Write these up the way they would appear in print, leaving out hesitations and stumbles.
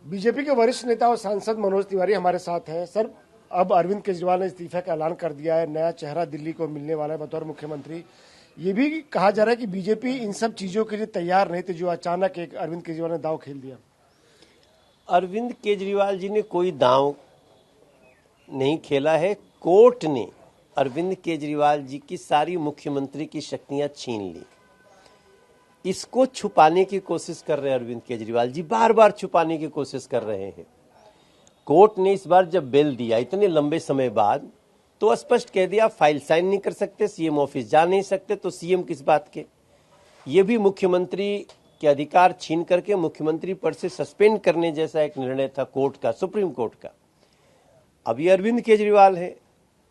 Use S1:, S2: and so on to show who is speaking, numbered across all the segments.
S1: BJP के वरिष्ठ नेता और सांसद मनोज तिवारी हमारे साथ हैं। सर, अब अरविंद केजरीवाल ने इस्तीफे का ऐलान कर दिया है, नया चेहरा दिल्ली को मिलने वाला है बतौर मुख्यमंत्री। ये भी कहा जा रहा है कि बीजेपी इन सब चीजों के लिए तैयार नहीं थी, जो अचानक एक अरविंद केजरीवाल ने दांव खेल दिया।
S2: अरविंद केजरीवाल जी ने कोई दांव नहीं खेला है। कोर्ट ने अरविंद केजरीवाल जी की सारी मुख्यमंत्री की शक्तियां छीन ली। इसको छुपाने की कोशिश कर रहे हैं अरविंद केजरीवाल जी, बार बार छुपाने की कोशिश कर रहे हैं। कोर्ट ने इस बार जब बेल दिया इतने लंबे समय बाद, तो स्पष्ट कह दिया फाइल साइन नहीं कर सकते, सीएम ऑफिस जा नहीं सकते, तो सीएम किस बात के। ये भी मुख्यमंत्री के अधिकार छीन करके मुख्यमंत्री पद से सस्पेंड करने जैसा एक निर्णय था कोर्ट का, सुप्रीम कोर्ट का। अब ये अरविंद केजरीवाल है,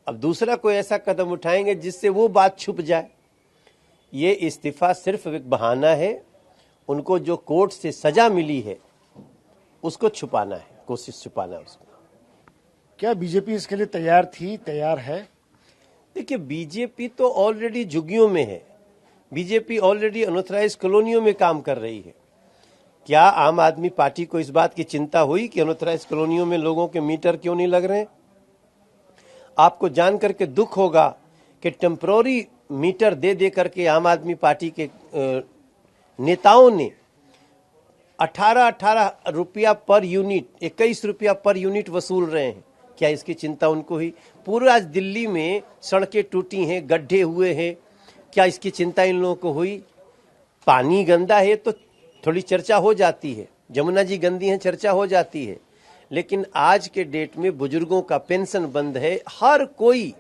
S2: अब दूसरा कोई ऐसा कदम उठाएंगे जिससे वो बात छुप जाए। ये इस्तीफा सिर्फ एक बहाना है, उनको जो कोर्ट से सजा मिली है उसको छुपाना है, कोशिश छुपाना है उसको।
S1: क्या बीजेपी इसके लिए तैयार थी, तैयार है?
S2: देखिए, बीजेपी तो ऑलरेडी झुग्गियों में है, बीजेपी ऑलरेडी अनऑथराइज कॉलोनियों में काम कर रही है। क्या आम आदमी पार्टी को इस बात की चिंता हुई कि अनऑथराइज कॉलोनियों में लोगों के मीटर क्यों नहीं लग रहे हैं? आपको जान करके दुख होगा कि टेम्पररी मीटर दे दे करके आम आदमी पार्टी के नेताओं ने 18 रुपया पर यूनिट, 21 रुपया पर यूनिट वसूल रहे हैं। क्या इसकी चिंता उनको हुई? पूरा दिल्ली में सड़कें टूटी हैं, गड्ढे हुए हैं, क्या इसकी चिंता इन लोगों को हुई? पानी गंदा है तो थोड़ी चर्चा हो जाती है, जमुना जी गंदी है चर्चा हो जाती है, लेकिन आज के डेट में बुजुर्गों का पेंशन बंद है, हर कोई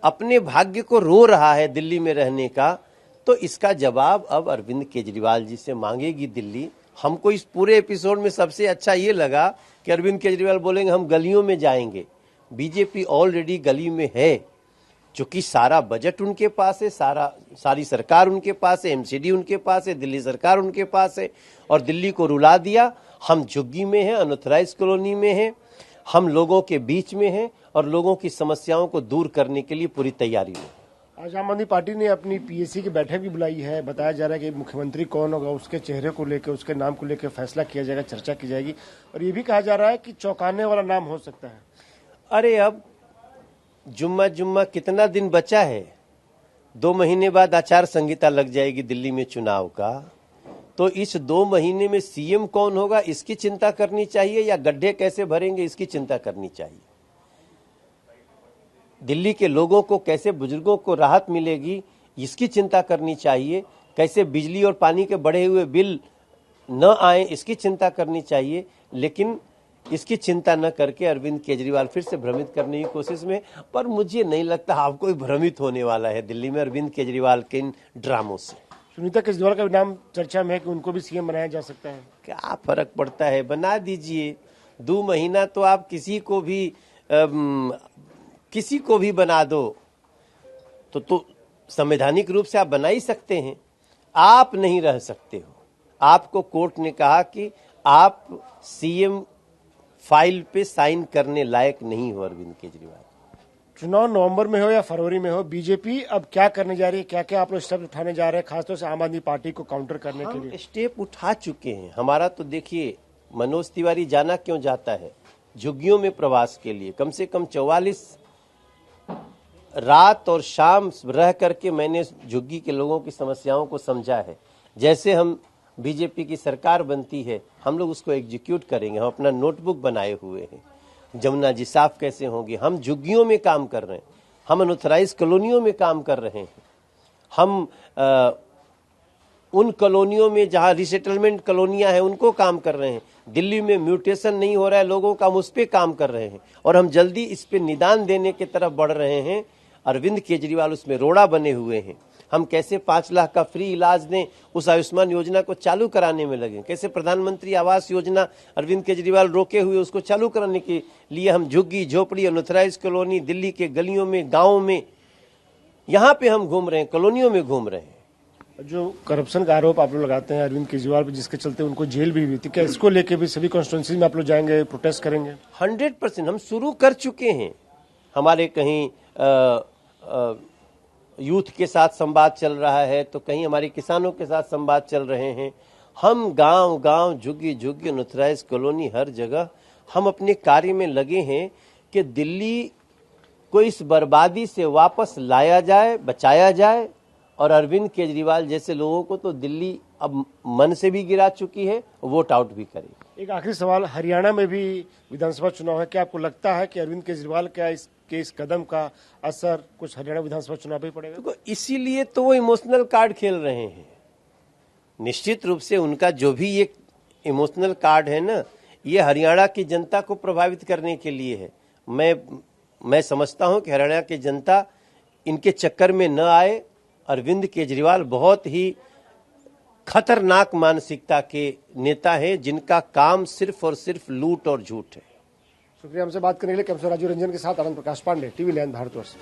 S2: अपने भाग्य को रो रहा है दिल्ली में रहने का। तो इसका जवाब अब अरविंद केजरीवाल जी से मांगेगी दिल्ली। हमको इस पूरे एपिसोड में सबसे अच्छा ये लगा कि अरविंद केजरीवाल बोलेंगे हम गलियों में जाएंगे। बीजेपी ऑलरेडी गली में है, क्योंकि सारा बजट उनके पास है, सारी सरकार उनके पास है, एमसीडी उनके पास है, दिल्ली सरकार उनके पास है, और दिल्ली को रुला दिया। हम झुग्गी में हैं, अनऑथराइज कॉलोनी में हैं, हम लोगों के बीच में हैं और लोगों की समस्याओं को दूर करने के लिए पूरी तैयारी में।
S1: आज आम आदमी पार्टी ने अपनी पीएसी की बैठक भी बुलाई है। बताया जा रहा है कि मुख्यमंत्री कौन होगा, उसके चेहरे को लेकर, उसके नाम को लेकर फैसला किया जाएगा, चर्चा की जाएगी, और ये भी कहा जा रहा है कि चौंकाने वाला नाम हो सकता है।
S2: अरे अब जुम्मा कितना दिन बचा है? 2 महीने बाद आचार संहिता लग जाएगी दिल्ली में चुनाव का। तो इस 2 महीने में सीएम कौन होगा इसकी चिंता करनी चाहिए, या गड्ढे कैसे भरेंगे इसकी चिंता करनी चाहिए? दिल्ली के लोगों को कैसे, बुजुर्गों को राहत मिलेगी इसकी चिंता करनी चाहिए, कैसे बिजली और पानी के बढ़े हुए बिल न आए इसकी चिंता करनी चाहिए। लेकिन इसकी चिंता न करके अरविंद केजरीवाल फिर से भ्रमित करने की कोशिश में, पर मुझे नहीं लगता आप कोई भ्रमित होने वाला है दिल्ली में अरविंद केजरीवाल के इन ड्रामों से।
S1: सुनीता केजरीवाल का नाम चर्चा में है कि उनको भी सीएम बनाया जा सकता है।
S2: क्या फर्क पड़ता है, बना दीजिए। 2 महीना तो आप किसी को भी बना दो तो संवैधानिक रूप से आप बना ही सकते हैं। आप नहीं रह सकते हो। आपको कोर्ट ने कहा कि आप सीएम फाइल पे साइन करने लायक नहीं हो अरविंद केजरीवाल।
S1: चुनाव नवंबर में हो या फरवरी में हो, बीजेपी अब क्या करने जा रही है? क्या क्या आप लोग स्टेप उठाने जा रहे हैं, खासतौर से आम आदमी पार्टी को काउंटर करने के लिए?
S2: स्टेप उठा चुके हैं। हमारा तो देखिए, मनोज तिवारी जाना क्यों जाता है झुग्गियों में प्रवास के लिए। कम से कम 44 रात और शाम रह करके मैंने झुग्गी के लोगों की समस्याओं को समझा है। जैसे हम बीजेपी की सरकार बनती है हम लोग उसको एग्जीक्यूट करेंगे। हम अपना नोटबुक बनाए हुए हैं, जमुना जी साफ कैसे होंगी। हम झुग्गियों में काम कर रहे हैं, हम अनऑथराइज कॉलोनियों में काम कर रहे हैं, हम उन कॉलोनियों में जहां रिसेटलमेंट कॉलोनियां हैं उनको काम कर रहे हैं। दिल्ली में म्यूटेशन नहीं हो रहा है लोगों का, हम उस पर काम कर रहे हैं, और हम जल्दी इस पे निदान देने की तरफ बढ़ रहे हैं। अरविंद केजरीवाल उसमें रोड़ा बने हुए हैं। हम कैसे 5 लाख का फ्री इलाज दें, उस आयुष्मान योजना को चालू कराने में लगे। कैसे प्रधानमंत्री आवास योजना अरविंद केजरीवाल रोके हुए उसको चालू कराने के लिए हम झुग्गी झोपड़ी, अनऑथराइज कॉलोनी, दिल्ली के गलियों में, गाँव में, यहाँ पे हम घूम रहे हैं, कॉलोनियों में घूम रहे हैं।
S1: जो करप्शन का आरोप आप लोग लगाते हैं अरविंद केजरीवाल पे, जिसके चलते उनको जेल भी हुई थी, क्या इसको लेके भी सभी कॉन्स्टिट्यूंसी में आप लोग जाएंगे, प्रोटेस्ट करेंगे?
S2: 100% हम शुरू कर चुके हैं। हमारे कहीं यूथ के साथ संवाद चल रहा है, तो कहीं हमारे किसानों के साथ संवाद चल रहे हैं। हम गांव गांव, झुग्गी झुग्गी, अनऑथराइज कॉलोनी, हर जगह हम अपने कार्य में लगे हैं कि दिल्ली को इस बर्बादी से वापस लाया जाए, बचाया जाए। और अरविंद केजरीवाल जैसे लोगों को तो दिल्ली अब मन से भी गिरा चुकी है, वोट आउट भी करेगी।
S1: एक आखिरी सवाल, हरियाणा में भी विधानसभा चुनाव है, क्या आपको लगता है कि अरविंद केजरीवाल का इस कदम का असर कुछ हरियाणा विधानसभा चुनाव पे पड़ेगा?
S2: तो इसीलिए तो वो इमोशनल कार्ड खेल रहे हैं। निश्चित रूप से उनका जो भी ये इमोशनल कार्ड है ना, ये हरियाणा की जनता को प्रभावित करने के लिए है। मैं समझता हूं कि हरियाणा की जनता इनके चक्कर में न आए। अरविंद केजरीवाल बहुत ही खतरनाक मानसिकता के नेता हैं, जिनका काम सिर्फ और सिर्फ लूट और झूठ है।
S1: शुक्रिया हमसे बात करने के लिए। कैमरा राजीव रंजन के साथ आनंद प्रकाश पांडे, टीवी लैंड, भारतवर्ष।